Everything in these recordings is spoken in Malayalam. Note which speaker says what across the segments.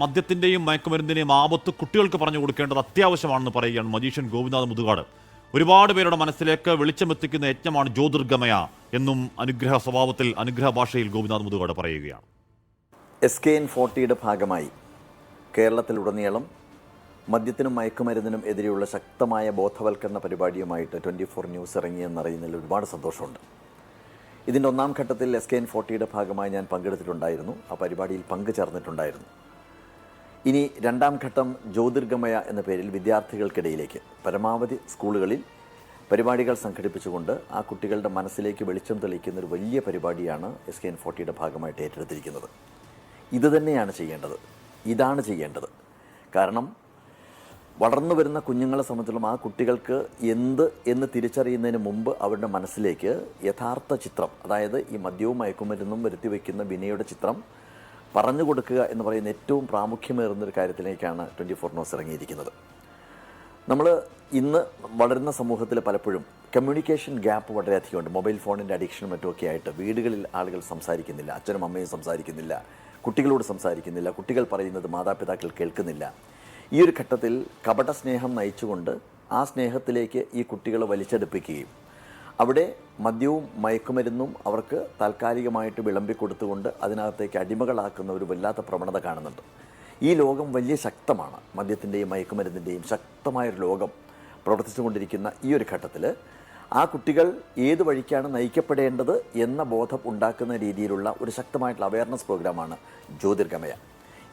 Speaker 1: മദ്യത്തിൻ്റെയും മയക്കുമരുന്നിൻ്റെയും ആപത്ത് കുട്ടികൾക്ക് പറഞ്ഞു കൊടുക്കേണ്ടത് അത്യാവശ്യമാണെന്ന് പറയുകയാണ് മജീഷ്യൻ ഗോപിനാഥ് മുതുകാട്. ഒരുപാട് പേരുടെ മനസ്സിലേക്ക് വെളിച്ചമെത്തിക്കുന്ന യജ്ഞമാണ് ജ്യോതിർഗമയ എന്നും അനുഗ്രഹ സ്വഭാവത്തിൽ അനുഗ്രഹ ഭാഷയിൽ ഗോപിനാഥ് മുതുകാട് പറയുകയാണ്.
Speaker 2: SKN40 ഭാഗമായി കേരളത്തിലുടനീളം മദ്യത്തിനും മയക്കുമരുന്നിനും എതിരെയുള്ള ശക്തമായ ബോധവൽക്കരണ പരിപാടിയുമായിട്ട് 24 ന്യൂസ് ഇറങ്ങിയെന്നറിയുന്നതിൽ ഒരുപാട് സന്തോഷമുണ്ട്. ഇതിൻ്റെ ഒന്നാം ഘട്ടത്തിൽ SKN40 ഭാഗമായി ഞാൻ പങ്കെടുത്തിട്ടുണ്ടായിരുന്നു. ആ പരിപാടിയിൽ പങ്കുചേർന്നിട്ടുണ്ടായിരുന്നു. ഇനി രണ്ടാം ഘട്ടം ജ്യോതിർഗമയ എന്ന പേരിൽ വിദ്യാർത്ഥികൾക്കിടയിലേക്ക് പരമാവധി സ്കൂളുകളിൽ പരിപാടികൾ സംഘടിപ്പിച്ചുകൊണ്ട് ആ കുട്ടികളുടെ മനസ്സിലേക്ക് വെളിച്ചം തെളിയിക്കുന്ന ഒരു വലിയ പരിപാടിയാണ് SKN40 ഭാഗമായിട്ട് ഏറ്റെടുത്തിരിക്കുന്നത്. ഇത് തന്നെയാണ് ചെയ്യേണ്ടത്, ഇതാണ് ചെയ്യേണ്ടത്. കാരണം വളർന്നു വരുന്ന കുഞ്ഞുങ്ങളെ സംബന്ധിച്ചിടത്തോളം ആ കുട്ടികൾക്ക് എന്ന് തിരിച്ചറിയുന്നതിന് മുമ്പ് അവരുടെ മനസ്സിലേക്ക് യഥാർത്ഥ ചിത്രം, അതായത് ഈ മദ്യവും മയക്കുമരുന്നും വരുത്തി വയ്ക്കുന്ന വിനയുടെ ചിത്രം പറഞ്ഞു കൊടുക്കുക എന്ന് പറയുന്ന ഏറ്റവും പ്രാമുഖ്യമേറുന്നൊരു കാര്യത്തിലേക്കാണ് 24 ന്യൂസ് ഇറങ്ങിയിരിക്കുന്നത്. നമ്മൾ ഇന്ന് വളരുന്ന സമൂഹത്തിൽ പലപ്പോഴും കമ്മ്യൂണിക്കേഷൻ ഗ്യാപ്പ് വളരെയധികമുണ്ട്. മൊബൈൽ ഫോണിൻ്റെ അഡിക്ഷനും മറ്റുമൊക്കെ ആയിട്ട് വീടുകളിൽ ആളുകൾ സംസാരിക്കുന്നില്ല, അച്ഛനും അമ്മയും സംസാരിക്കുന്നില്ല, കുട്ടികളോട് സംസാരിക്കുന്നില്ല, കുട്ടികൾ പറയുന്നത് മാതാപിതാക്കൾ കേൾക്കുന്നില്ല. ഈ ഒരു ഘട്ടത്തിൽ കപട സ്നേഹം നയിച്ചുകൊണ്ട് ആ സ്നേഹത്തിലേക്ക് ഈ കുട്ടികളെ വലിച്ചെടുപ്പിക്കുകയും അവിടെ മദ്യവും മയക്കുമരുന്നും അവർക്ക് താൽക്കാലികമായിട്ട് വിളമ്പിക്കൊടുത്തുകൊണ്ട് അതിനകത്തേക്ക് അടിമകളാക്കുന്ന ഒരു വല്ലാത്ത പ്രവണത കാണുന്നുണ്ട്. ഈ ലോകം വലിയ ശക്തമാണ്. മദ്യത്തിൻ്റെയും മയക്കുമരുന്നിൻ്റെയും ശക്തമായൊരു ലോകം പ്രവർത്തിച്ചുകൊണ്ടിരിക്കുന്ന ഈ ഒരു ഘട്ടത്തിൽ ആ കുട്ടികൾ ഏത് വഴിക്കാണ് നയിക്കപ്പെടേണ്ടത് എന്ന ബോധം ഉണ്ടാക്കുന്ന രീതിയിലുള്ള ഒരു ശക്തമായിട്ടുള്ള അവയർനെസ് പ്രോഗ്രാമാണ് ജ്യോതിർഗമയ.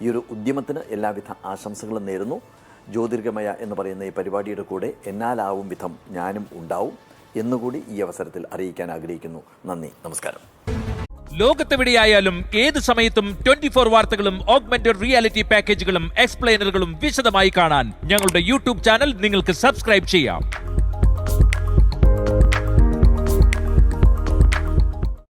Speaker 2: ഈ ഒരു ഉദ്യമത്തിന് എല്ലാവിധ ആശംസകളും നേരുന്നു. ജ്യോതിർഗമയ എന്ന് പറയുന്ന ഈ പരിപാടിയുടെ കൂടെ എന്നാലാവും വിധം ഞാനും ഉണ്ടാവും എന്നുകൂടി ഈ അവസരത്തിൽ അറിയിക്കാൻ ആഗ്രഹിക്കുന്നു. നന്ദി, നമസ്കാരം.
Speaker 3: ലോകത്തെവിടെയായാലും ഏത് സമയത്തും 24 വാർത്തകളും ഓഗ്മെന്റഡ് റിയാലിറ്റി പാക്കേജുകളും എക്സ്പ്ലെയിനറുകളും വിശദമായി കാണാൻ ഞങ്ങളുടെ യൂട്യൂബ് ചാനൽ നിങ്ങൾക്ക് സബ്സ്ക്രൈബ് ചെയ്യാം.